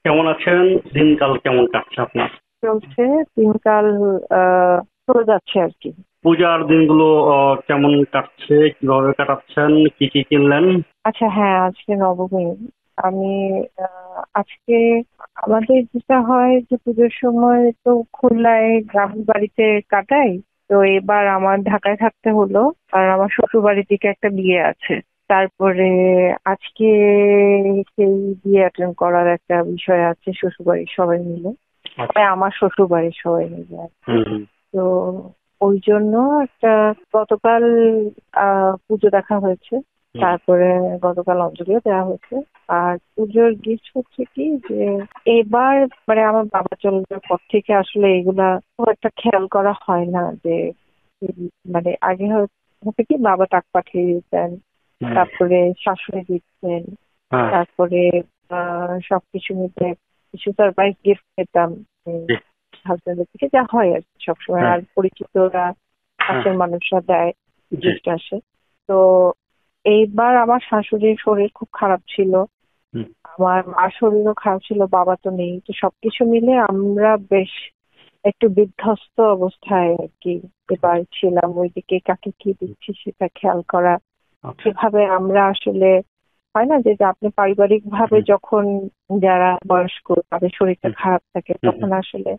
কেমন আছেন? দিনকাল কেমন কাটছে আপনার? চলছে দিনকাল। চলে যাচ্ছে আর কি। পূজার দিনগুলো কেমন কাটছে? কিভাবে কাটাচ্ছেন? কি কি কিনলেন? আচ্ছা, হ্যাঁ, আজকে নবমী। আমি আজকে আমাদের যেটা হয় যে পুজোর সময় তো খুলনায় গ্রামের বাড়িতে কাটাই। তো এবার আমার ঢাকায় থাকতে হলো, আর আমার শ্বশুর বাড়ির দিকে একটা বিয়ে আছে। তারপরে আজকে সেই বিয়ে অ্যাটেন্ড করার একটা বিষয় আছে শ্বশুর বাড়ির সবাই মিলে। আচ্ছা। আমার শ্বশুর বাড়ির সবাই মিলে আর কি। হুম হুম। তো ওই জন্য একটা গতকাল পুজো দেখা হয়েছে। হুম। তারপরে গতকাল অঞ্জলিও দেওয়া হয়েছে। আর পুজোর গিফট হচ্ছে কি যে এবার মানে আমার বাবা চলে যাওয়ার পর থেকে আসলে এগুলা খুব একটা খেয়াল করা হয় না যে মানে আগে হচ্ছে কি বাবা টাকা পাঠিয়ে দিতেন, হুম। তারপরে শাশুড়ি দিতেন, হ্যাঁ। তারপরে সবকিছু মিলে কিছু সারপ্রাইজ গিফট পেতাম জি। হাজবেন্ডের থেকে, যা হয় আর কি সবসময়। হ্যাঁ। আর পরিচিতরা, হ্যাঁ। কাছের মানুষরা দেয়, জি। গিফট আসে। তো এইবার আমার শাশুড়ির শরীর খুব খারাপ ছিল, হুম। আমার মার শরীরও খারাপ ছিল, বাবা তো নেই। তো সবকিছু মিলে আমরা বেশ একটু বিধ্বস্ত অবস্থায় আর কি এবার ছিলাম। ওইদিকে কাকে কি দিচ্ছি সেটা খেয়াল করা, আচ্ছা। সেভাবে আমরা আসলে হয় না যে যে আপনি পারিবারিক ভাবে হুম যখন যারা বয়স্ক তাদের শরীরটা হুম খারাপ থাকে হুম তখন আসলে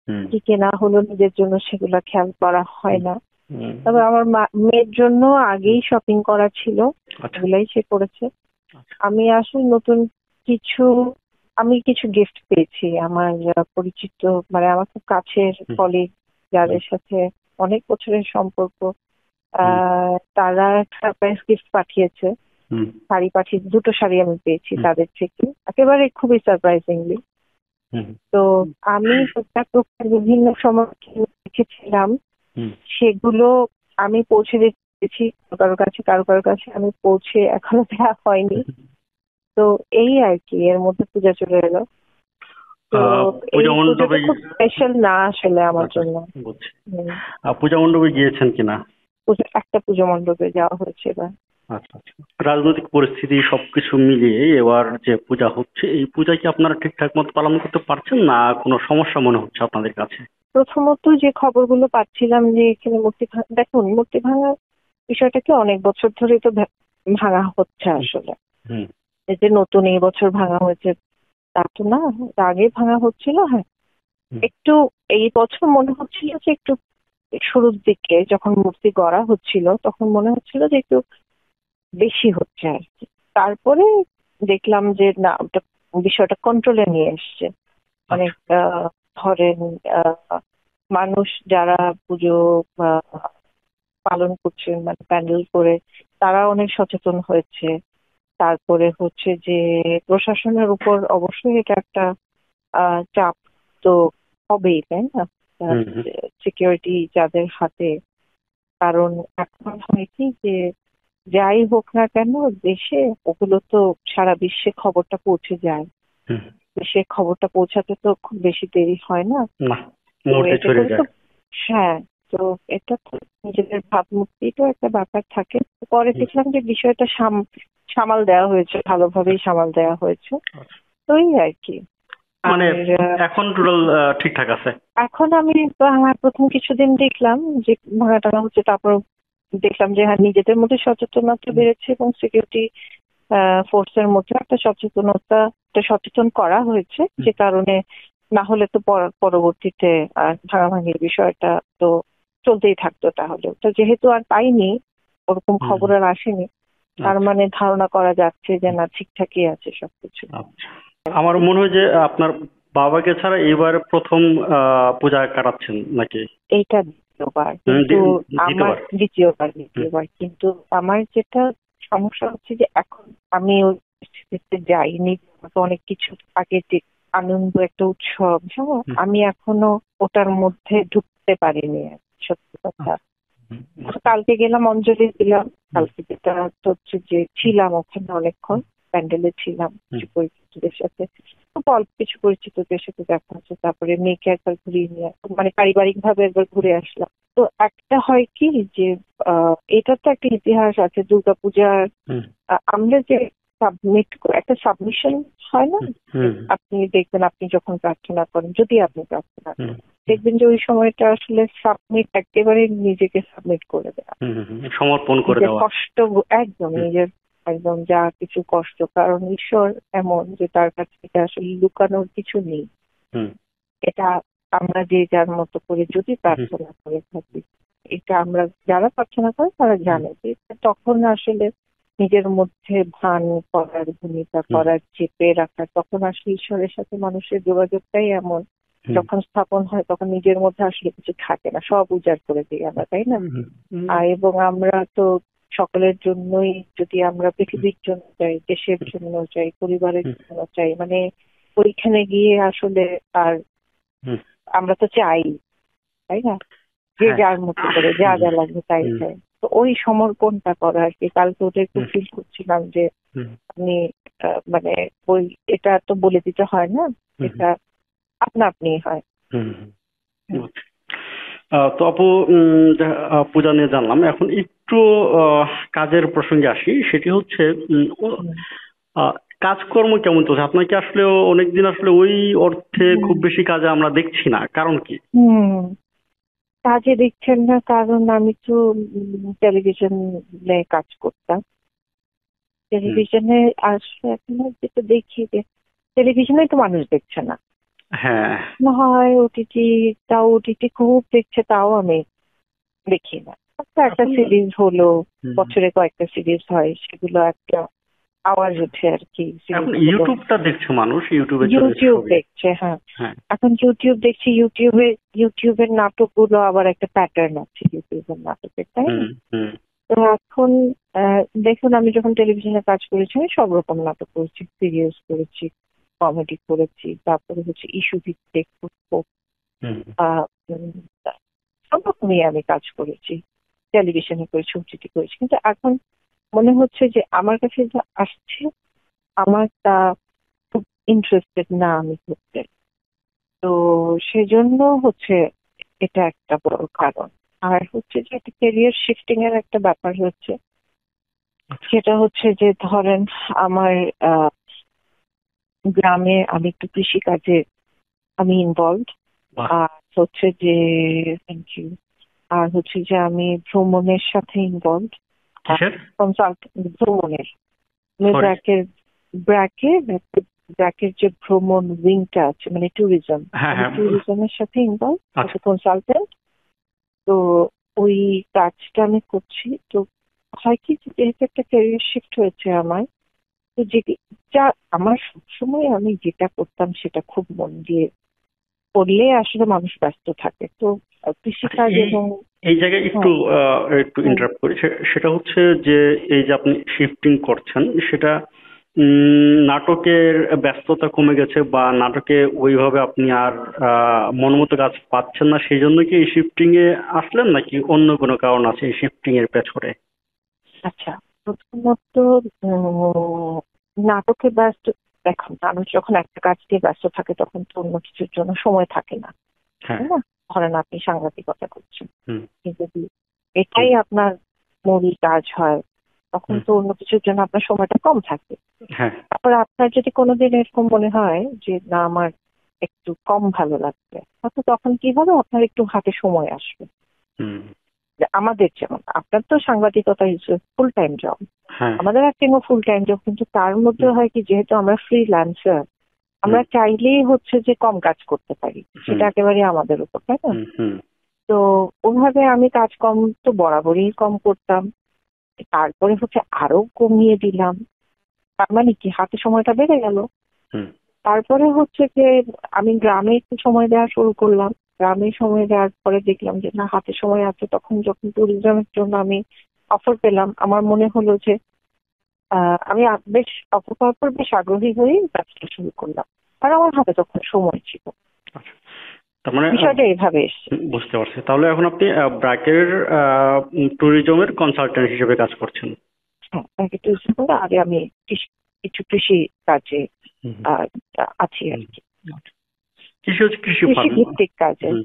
হুম কি কেনা হলো নিজের জন্য সেগুলো খেয়াল করা হয় হুম না। হুম তবে হুম। আমার মেয়ের জন্য আগেই শপিং করা ছিল, আচ্ছা। ওগুলাই সে করেছে। আচ্ছা। আমি আসলে নতুন কিছু আমি কিছু গিফট পেয়েছি আমার পরিচিত, মানে আমার খুব কাছের হুম কলিগ হুম যাদের সাথে অনেক বছরের সম্পর্ক। হুম তারা সারপ্রাইজ গিফট পাঠিয়েছে, হুম শাড়ি পাঠিয়ে, দুটো শাড়ি আমি পেয়েছি হুম তাদের থেকে, একেবারে খুবই সারপ্রাইজিংলি। হুম তো আমি টুকটাক টুকটাক বিভিন্ন সময় কিনে রেখেছিলাম, হুম। সেগুলো আমি পৌঁছে দিয়েছি কারোর কাছে, কারো কাছে আমি পৌঁছে এখনো দেওয়া হয়নি। তো এই আর কি, এর মধ্যে পূজা চলে এলো। তো এই পূজা পুজোটা মণ্ডপে খুব স্পেশাল না আসলে আমার আচ্ছা, জন্য। বুঝছি। হুম, পূজা মণ্ডপে গিয়েছেন কিনা? একটা পুজো মণ্ডপে যাওয়া হয়েছে এবার। আচ্ছা আচ্ছা। রাজনৈতিক পরিস্থিতি সবকিছু মিলিয়ে এবার যে পূজা হচ্ছে, এই পূজা কি আপনারা ঠিকঠাক মতো পালন করতে পারছেন, না কোনো সমস্যা মনে হচ্ছে আপনাদের কাছে? প্রথমত যে খবরগুলো পাচ্ছিলাম যে এখানে দেখুন, মূর্তি ভাঙার বিষয়টা কি অনেক বছর ধরেই তো ভাঙা হচ্ছে হুম আসলে। হুম এই যে নতুন এই বছর ভাঙা হয়েছে তা তো না, এর আগে ভাঙা হচ্ছিল। হ্যাঁ, হুম একটু এই বছর মনে হচ্ছিল যে একটু শুরুর দিকে যখন মূর্তি গড়া হচ্ছিল তখন মনে হচ্ছিল যে একটু বেশি হচ্ছে আর কি। তারপরে দেখলাম যে না, ওটা বিষয়টা কন্ট্রোলে নিয়ে এসছে আচ্ছা। অনেক। ধরেন মানুষ যারা পুজো পালন করছেন মানে প্যান্ডেল করে, তারা অনেক সচেতন হয়েছে। তারপরে হচ্ছে যে প্রশাসনের উপর অবশ্যই এটা একটা চাপ তো হবেই, তাই না? হুম হুম সিকিউরিটি যাদের হাতে, কারণ এখন হয় কি যে যাই হোক না কেন দেশে, ওগুলো তো সারা বিশ্বে খবরটা পৌঁছে যায়। হুম। দেশে খবরটা পৌঁছাতে তো খুব বেশি দেরি হয় না। না, তো মুহূর্তে এতে ছড়িয়ে করে তো, যায়। হ্যাঁ, তো এটা তো নিজেদের ভাবমূর্তিটাও একটা ব্যাপার থাকে। পরে হুম। দেখলাম যে বিষয়টা সামাল দেওয়া হয়েছে, ভালোভাবেই সামাল দেওয়া হয়েছে। আচ্ছা। তো এই আর কি। মানে আর এখন টোটাল ঠিকঠাক আছে? এখন আমি তো আমার প্রথম কিছুদিন দেখলাম যে ভাঙা টাঙা হচ্ছে, তারপর দেখলাম যে হ্যাঁ, নিজেদের মধ্যে সচেতনতা হুম বেড়েছে এবং সিকিউরিটি ফোর্সের মধ্যে একটা সচেতন করা হয়েছে, হুম যে কারণে না হলে তো পরবর্তীতে ভাঙাভাঙির বিষয়টা তো চলতেই থাকতো। তাহলে তো যেহেতু আর পাইনি, ওরকম হুম খবর হুম। আর আসেনি, তার আচ্ছা মানে ধারণা করা যাচ্ছে যে না, ঠিকঠাকই আছে সবকিছু। আচ্ছা। আমার মনে হয় যে আপনার বাবাকে ছাড়া এবার প্রথম পূজা কাটাচ্ছেন নাকি? এইটা দ্বিতীয়বার, কিন্তু আমার দ্বিতীয়বার। হুম দ্বিতীয়বার কিন্তু আমার যেটা সমস্যা হচ্ছে যে এখন আমি ওই পরিস্থিতিতে যাইনি। তো অনেক কিছু আগে যে আনন্দ, একটা উৎসব, হ্যাঁ, হুম। আমি এখনো ওটার মধ্যে ঢুকতে পারিনি আর কি, সত্যি কথা। আচ্ছা। হুম, বুঝতে কালকে গেলাম, অঞ্জলি দিলাম। হুম কালকে যেটা হচ্ছে যে ছিলাম ওখানে অনেকক্ষণ, প্যান্ডেলে ছিলাম হুম কিছু পরিচিতদের সাথে, খুব অল্প কিছু পরিচিতদের সাথে দেখা হচ্ছে। তারপরে মেয়েকে একবার ঘুরিয়ে নিয়ে মানে পারিবারিক ভাবে একবার ঘুরে আসলাম। তো একটা হয় কি যে এটা তো একটা ইতিহাস আছে দুর্গাপূজার। হুম আমরা যে সাবমিট, একটা সাবমিশন হয় না, হুম আপনি দেখবেন আপনি যখন প্রার্থনা করেন, যদি আপনি প্রার্থনা হুম করেন, দেখবেন যে ওই সময়টা আসলে সাবমিট, একেবারে নিজেকে সাবমিট করে দেওয়া, সমর্পণ করে নিজের দেওয়া। কষ্ট, একদম হুম নিজের, একদম যা কিছু কষ্ট, কারণ ঈশ্বর এমন যে তার কাছ থেকে আসলে লুকানোর কিছু নেই। হুম এটা আমরা যে যার মতো করে যদি হুম প্রার্থনা করে থাকি, এটা আমরা যারা প্রার্থনা করে তারা হুম জানে যে এটা তখন আসলে নিজের মধ্যে ভান করার, ভূমিকা হুম করার, চেপে রাখার, তখন আসলে ঈশ্বরের সাথে মানুষের যোগাযোগটাই এমন, হুম যখন স্থাপন হয় তখন নিজের মধ্যে আসলে কিছু থাকে না, সব উজাড় করে দিই আমরা, তাই না? হুম হুম এবং আমরা তো সকলের জন্যই, যদি আমরা পৃথিবীর জন্য চাই, দেশের জন্য চাই, পরিবারের হুম জন্য চাই, মানে ওইখানে গিয়ে আসলে আর হুম আমরা তো চাই, তাই না, যে হ্যাঁ যার মতো করে যা হুম যা লাগবে তাই হুম চাই। তো ওই সমর্পণটা করা আর কি, কালকে ওটা একটু হুম ফিল করছিলাম যে হুম আপনি মানে ওই, এটা তো বলে দিতে হয় না, হুম এটা আপনা আপনি হয়। হুম হুম। বুঝছি। তো আপু, পূজা নিয়ে জানলাম, এখন একটু আহ, কাজের প্রসঙ্গে আসি। সেটি হচ্ছে হুম। আহ, কাজকর্ম কেমন চলছে আপনার? কি আসলে অনেকদিন আসলে ওই অর্থে খুব হুম। বেশি কাজে আমরা দেখছি না, কারণ কি? হুম। কাজে দেখছেন না কারণ আমি তো টেলিভিশনে কাজ করতাম। হুম টেলিভিশনে আসলে এখন আর যেটা দেখি যে টেলিভিশনে তো মানুষ দেখছে না, হ্যাঁ না হয় ওটিটি, তাও ওটিটি খুব দেখছে, তাও আমি দেখি না। একটা একটা এখন সিরিজ হলো, হুম, বছরে কয়েকটা সিরিজ হয়, সেগুলো একটা আওয়াজ ওঠে আর কি এখন সিরিজগুলো। ইউটিউবটা দেখছে মানুষ, ইউটিউবে চলে যাচ্ছে ইউটিউব সবই। দেখছে, হ্যাঁ। হ্যাঁ এখন ইউটিউব দেখছি, ইউটিউবের নাটকগুলো আবার একটা প্যাটার্ন আছে ইউটিউবের নাটকের, তাই হুম না? হুম তো এখন দেখুন, আমি যখন টেলিভিশনে কাজ করেছি আমি সব রকম নাটক করেছি, সিরিয়াস করেছি, কমেডি করেছি, তারপরে হচ্ছে ইস্যু ভিত্তিক হুম আহ, উম, সব রকমই আমি কাজ করেছি, টেলিভিশনে করেছি, ওটিটি করেছি, কিন্তু এখন মনে হচ্ছে যে আমার কাছে যা আসছে আমার তা খুব ইন্টারেস্টেড না আমি করতে। তো সেজন্য হচ্ছে এটা একটা বড় কারণ। আর হচ্ছে যে একটা ক্যারিয়ার শিফটিং এর একটা ব্যাপার হচ্ছে, সেটা হচ্ছে যে ধরেন আমার আহ, গ্রামে আমি একটু কৃষি কাজে আমি ইনভলভ। বাহ, আর হচ্ছে যে, থ্যাংক ইউ, আর হচ্ছে যে আমি ভ্রমণের সাথে ইনভলভ, কিসের? কনসাল্ট, ভ্রমণের, আমি সরি। ব্র্যাকের ব্র্যাকের যে ভ্রমণ উইংটা আছে, মানে ট্যুরিজম, হ্যাঁ আমি হ্যাঁ ট্যুরিজমের সাথে ইনভলভ, আচ্ছা। কনসালটেন্ট। তো ওই কাজটা আমি করছি। তো হয় কি যে যেহেতু একটা ক্যারিয়ার শিফট হয়েছে আমার, তো যে যা আমার সবসময় আমি যেটা করতাম সেটা খুব মন দিয়ে করলে আসলে মানুষ ব্যস্ত থাকে, তো আচ্ছা, কৃষিকাজ এই এবং, এই জায়গায় একটু হ্যাঁ। একটু হুম। ইন্টারাপ্ট করি। সেটা হচ্ছে যে এই যে আপনি শিফটিং করছেন, সেটা নাটকের ব্যস্ততা কমে গেছে, বা নাটকে ওইভাবে আপনি আর মনোমতো কাজ পাচ্ছেন না, সেই জন্য কি এই শিফটিং এ আসলেন, নাকি অন্য কোনো কারণ আছে এই শিফটিং এর পেছনে? আচ্ছা, প্রথমত নাটকে ব্যস্ত, দেখুন মানুষ যখন একটা কাজ দিয়ে ব্যস্ত থাকে তখন তো অন্য কিছুর জন্য সময় থাকে না, হ্যাঁ। তাই না? ধরেন আপনি সাংবাদিকতা করছেন, হুম কিন্তু যদি হুম এটাই আপনার মূল কাজ হয় তখন হুম তো অন্য কিছুর জন্য আপনার সময়টা কম থাকে। হ্যাঁ তারপর আপনার যদি কোনোদিন এরকম মনে হয় যে না আমার একটু কম ভালো লাগবে, হয়তো তখন কি হবে, আপনার একটু হাতে সময় আসবে। হুম যে আমাদের যেমন, আপনার তো সাংবাদিকতা ইজ ফুল টাইম জব, হ্যাঁ আমাদের একটিও ফুল টাইম জব, কিন্তু তার মধ্যে হুম হয় কি, যেহেতু আমরা ফ্রিল্যান্সার, হুম আমরা চাইলেই হচ্ছে যে কম কাজ করতে পারি, হুম সেটা একেবারে আমাদের উপর, তাই না? হুম হুম তো ওভাবে আমি কাজ কম তো বরাবরই কম করতাম, তারপরে হচ্ছে আরো কমিয়ে দিলাম, তার মানে কি হাতে সময়টা বেড়ে গেল। হুম তারপরে হচ্ছে যে আমি গ্রামে একটু সময় দেওয়া শুরু করলাম, গ্রামে সময় দেওয়ার পরে দেখলাম যে না, হাতে সময় আছে, তখন যখন ট্যুরিজমের জন্য আমি অফার পেলাম, আমার মনে হলো যে আমি বেশ অফার পাওয়ার পর বেশ আগ্রহী হয়ে কাজটা শুরু করলাম, আর আমার হাতে তখন সময় ছিল। আচ্ছা, তার মানে বিষয়টা এভাবে এসছে। বুঝতে পারছি। তাহলে এখন আপনি ব্র্যাকের ট্যুরিজমের কনসালটেন্ট হিসেবে কাজ করছেন। হ্যাঁ, আগে ট্যুরিজম করে, আগে আমি কিছু কৃষি কাজে হুম আহ, আছি আর হুম কি, কৃষি হচ্ছে কৃষি কৃষি ফার্ম। ভিত্তিক কাজে। হুম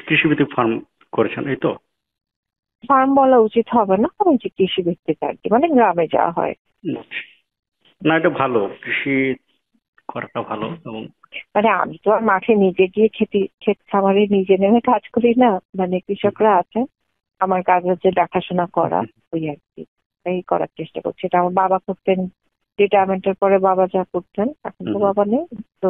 কৃষি ভিত্তিক ফার্ম করেছেন, এই তো? ফার্ম বলা উচিত হবে না, ওই যে কৃষি ভিত্তিক আর কি, মানে গ্রামে যাওয়া হয়। বুঝছি। না, এটা ভালো, কৃষি করাটা ভালো। এবং মানে আমি তো আর মাঠে নিজে গিয়ে ক্ষেত খামারে নিজে নেমে কাজ করি না, মানে কৃষকরা আছে, আমার কাজ হচ্ছে দেখাশোনা করা, ওই আর কি। এই করার চেষ্টা করছি, এটা আমার বাবা করতেন, রিটায়ারমেন্টের পরে বাবা যা করতেন, এখন তো হুম, বাবা নেই। তো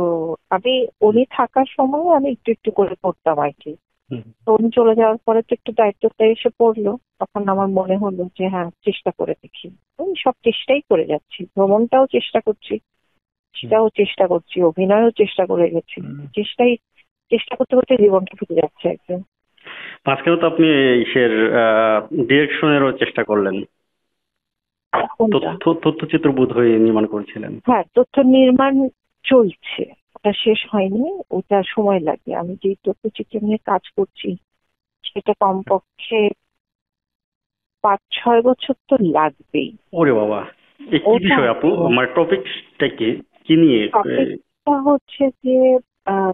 আমি উনি থাকার সময় আমি একটু একটু করে করতাম আর কি। হুম, তো উনি চলে যাওয়ার পরে তো একটু দায়িত্বটা এসে পড়লো, তখন আমার মনে হলো যে হ্যাঁ চেষ্টা করে দেখি। ওই সব চেষ্টাই করে যাচ্ছি, ভ্রমণটাও চেষ্টা করছি, সেটাও চেষ্টা করছি, অভিনয়ও চেষ্টা করে গেছি। হুম। চেষ্টা করতে করতে জীবনটা কেটে যাচ্ছে একদম। মাঝখানে তো আপনি ইসের ডিরেকশনেরও চেষ্টা করলেন, কোনটা? তথ্যচিত্র বোধ হয়ে নির্মাণ করেছিলেন। হ্যাঁ, তথ্য নির্মাণ চলছে, ওটা শেষ হয়নি, ওটা সময় লাগে। আমি যে তথ্যচিত্র নিয়ে কাজ করছি সেটা কমপক্ষে 5-6 বছর তো লাগবেই। ওরে বাবা, এ কি ওটা বিষয় আপু? মানে টপিকসটা কি, কি নিয়ে? টপিকটা হচ্ছে যে আহ,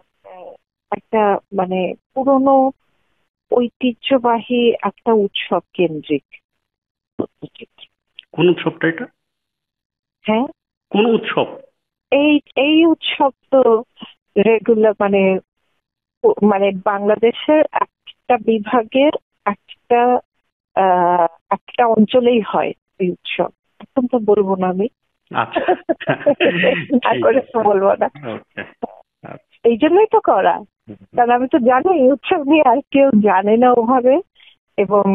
একটা মানে পুরনো ঐতিহ্যবাহী একটা উৎসব কেন্দ্রিক তথ্যচিত্র। কোন উৎসবটা এটা? হ্যাঁ, কোন উৎসব? এই এই উৎসব তো রেগুলার মানে মানে বাংলাদেশের একটা বিভাগের একটা একটা অঞ্চলেই হয় এই উৎসব। এখন তো বলবো না আমি, আচ্ছা, না ঠিক করে আছে, তো বলবো না। ওকে, আচ্ছা। এই জন্যই তো করা, কারণ আমি তো জানি এই উৎসব নিয়ে আর কেউ জানে না ওভাবে, এবং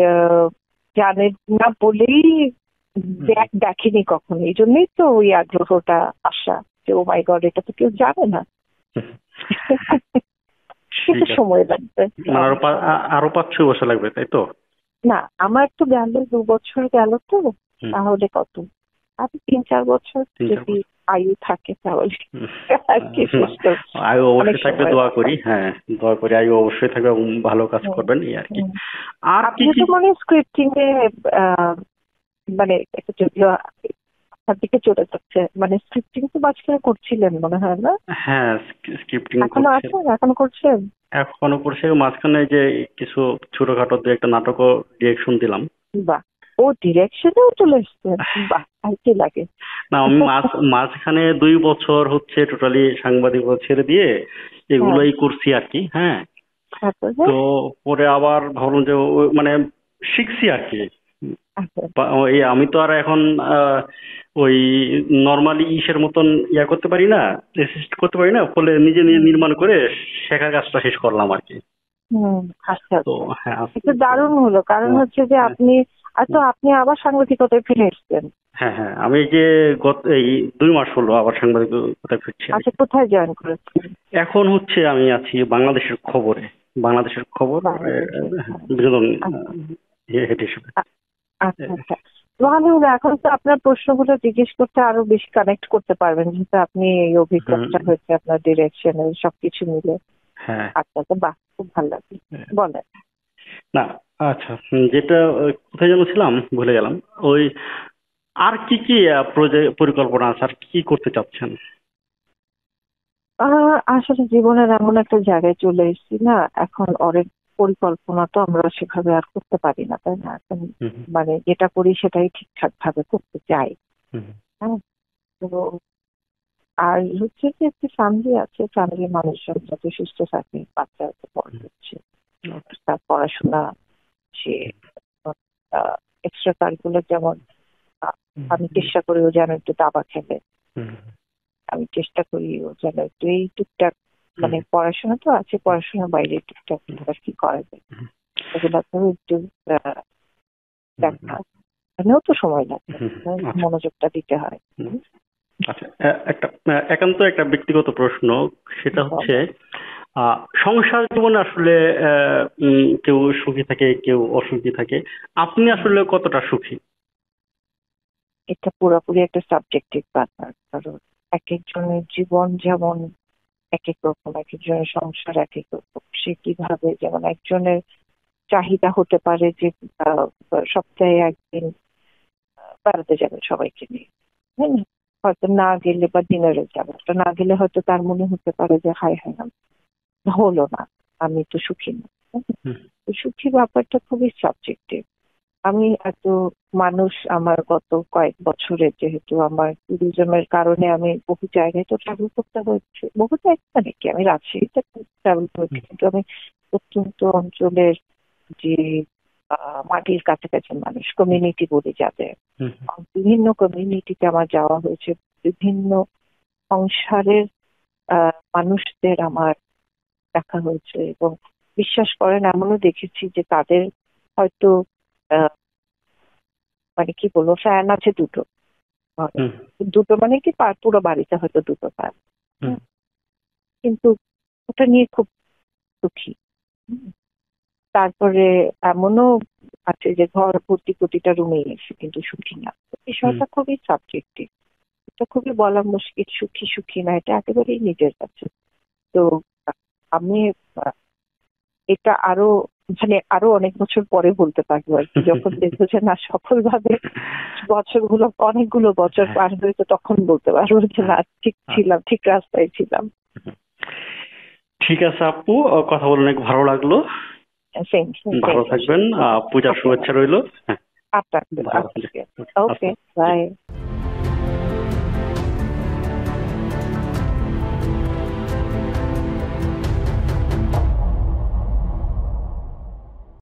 আহ, জানে না বলেই দেখেনি কখনো, এই জন্যই তো ওই আগ্রহটা আসা, যে ও মাই গড এটা তো কেউ জানে না। ঠিক কিন্তু আছে, সময় লাগবে, মানে অনেক সময়। আরো 5-6 বছর লাগবে, তাই তো? না, আমার তো গেল 2 বছর গেল তো, হুম, তাহলে কত, আর 3-4 বছর তিন চার যদি বছর আয়ু থাকে তাহলে হুম, আর কি না, সুস্থ। আয়ু অনেক অবশ্যই থাকবে, সময় দোয়া লাগবে। করি। হ্যাঁ, দোয়া করি আয়ু অবশ্যই থাকবে এবং ভালো কাজ হুম, করবেন, এই আর কি। হুম। আর কি আপনি কি? তো মনে স্ক্রিপ্টিং এ আহ, মানে একটা যদিও আপনার দিকে চলে যাচ্ছে, মানে স্ক্রিপ্টিং তো মাঝখানে করছিলেন মনে হয় না? হ্যাঁ, স্ক্রিপ্টিং এখনো করছে, আছেন, এখনো করছেন? এখনো করছে। মাঝখানে যে কিছু ছোটখাটো দু একটা নাটকও ডিরেকশন দিলাম। বাহ, ও ডিরেকশনেও চলে এসছেন, বাহ, আর কি লাগে। না, আমি মাঝখানে 2 বছর হচ্ছে টোটালি সাংবাদিকতা ছেড়ে দিয়ে হ্যাঁ, এগুলোই করছি আর কি। হ্যাঁ, তারপরে তো পরে আবার ভাবলাম যে মানে শিখছি আর কি। আচ্ছা। এই আমি তো আর এখন ওই নর্মালি ইসের মতন করতে পারি না, অ্যাসিস্ট করতে পারি না, ফলে নিজে নিজে হুম, নির্মাণ করে শেখার কাজটা শেষ করলাম আর কি। হুম, আচ্ছা তো আচ্ছা। হ্যাঁ, একটু দারুণ হলো, কারণ হ্যাঁ, হচ্ছে যে হ্যাঁ, আপনি আপনি আবার সাংবাদিকতায় ফিরে এসছেন। হ্যাঁ, হ্যাঁ, আমি এই যে এই 2 মাস হলো আবার সাংবাদিকতায় ফিরছি আর আচ্ছা, কি। কোথায় জয়েন করেছেন? এখন হচ্ছে আমি আছি বাংলাদেশের খবরে, বাংলাদেশের খবর বাংলাদেশে? বিনোদন আচ্ছা হেড হিসেবে। আ- আচ্ছা আচ্ছা। ভালো হলো, এখন তো আপনার প্রশ্নগুলো জিজ্ঞেস করতে আরো বেশি কানেক্ট করতে পারবেন, যেহেতু আপনি এই হুম, অভিজ্ঞতা হয়েছে আপনার ডিরেকশনের সবকিছু মিলে। হ্যাঁ, আচ্ছা, তো বাহ, খুব ভালো লাগলো। বলেন। না, আচ্ছা, যেটা কোথায় যেন ছিলাম, ভুলে গেলাম। ওই আর কি কি পরিকল্পনা আছে, আর কি কি করতে চাচ্ছেন? আসলে জীবনের এমন একটা জায়গায় চলে এসেছি না, এখন অনেক পরিকল্পনা তো আমরা সেভাবে আর করতে পারি না, তাই না? এখন হুম, মানে যেটা করি সেটাই ঠিকঠাক ভাবে করতে চাই। হুম, হ্যাঁ, তো আর হচ্ছে যে একটা ফ্যামিলি আছে, ফ্যামিলির মানুষজন যাতে সুস্থ থাকে, বাচ্চা যাতে বড় হুম, হচ্ছে, তার পড়াশোনা, সে এক্সট্রা কারিকুলার যেমন আহ, হুম, আমি চেষ্টা করি ও যেন একটু দাবা খেলে, হুম, আমি চেষ্টা করি ও যেন একটু এই টুকটাক, হুম, মানে পড়াশোনা তো আছে, পড়াশোনার বাইরে টুকটাক আর কি করা যায় এগুলোতেও একটু আহ, দেখা, এখানেও তো সময় লাগে, হুম, আচ্ছা, মনোযোগটা দিতে হয়। হুম, আচ্ছা, একটা একান্ত একটা ব্যক্তিগত প্রশ্ন, সেটা হচ্ছে বলো। সংসার জীবনে আসলে কেউ সুখী থাকে, কেউ অসুখী থাকে। আপনি আসলে কতটা সুখী? এটা পুরোপুরি একটা সাবজেক্টিভ ব্যাপার, কারণ এক একজনের জীবন যেমন এক এক রকম, এক একজনের সংসার এক এক রকম, সে কিভাবে, যেমন একজনের চাহিদা হতে পারে যে আহ, সপ্তাহে একদিন বেড়াতে যাবে সবাইকে নিয়ে, তাই না? হয়তো না গেলে বা ডিনারে যাবে, তো না গেলে হয়তো তার মনে হতে পারে যে হায় হায় হলো না, আমি তো সুখী না, তাই না? হুম, তো সুখী ব্যাপারটা খুবই সাবজেক্টিভ। আমি এত মানুষ আমার গত কয়েক বছরে, যেহেতু আমার ট্যুরিজমের কারণে আমি বহু জায়গায় তো ট্রাভেল করতে হয়েছে, বহু জায়গা মানে কি, আমি রাজশাহীতে ট্রাভেল করেছি, কিন্তু আমি প্রত্যন্ত অঞ্চলের যে মাটির কাছাকাছি মানুষ, কমিউনিটি বলি যাদের, হুম, বিভিন্ন কমিউনিটিতে আমার যাওয়া হয়েছে, বিভিন্ন সংসারের মানুষদের আমার দেখা হয়েছে, এবং বিশ্বাস করেন এমনও দেখেছি যে তাদের হয়তো মানে কি বলবো, ফ্যান আছে দুটো ঘরে। হুম, দুটো মানে কি, পুরো বাড়িতে হয়তো দুটো ফ্যান, হুম। কিন্তু ওটা নিয়ে খুব সুখী। হুম। তারপরে এমনও আছে যে ঘর ভর্তি প্রতিটা রুমে এসে কিন্তু সুখী না। তো হুম। বিষয়টা খুবই সাবজেক্টিভ, এটা খুবই বলা মুশকিল, সুখী সুখী না, এটা একেবারেই নিজের কাছে। তো আমি এটা আরো মানে আরো অনেক বছর পরে বলতে পারবো আর কি, যখন দেখবো যে না সফলভাবে বছরগুলো, অনেকগুলো বছর হ্যাঁ, পার হয়েছে, তখন বলতে পারবো যে হ্যাঁ। না, ঠিক ছিলাম, ঠিক রাস্তায় ছিলাম। ঠিক আছে আপু, কথা বলে অনেক ভালো লাগলো। সেম ভালো সেম। থাকবেন। পূজার ওকে, শুভেচ্ছা রইলো। হ্যাঁ, আপনাকে ভালো থাকবেন। আপনাকে। ওকে, আচ্ছা, জি। বাই।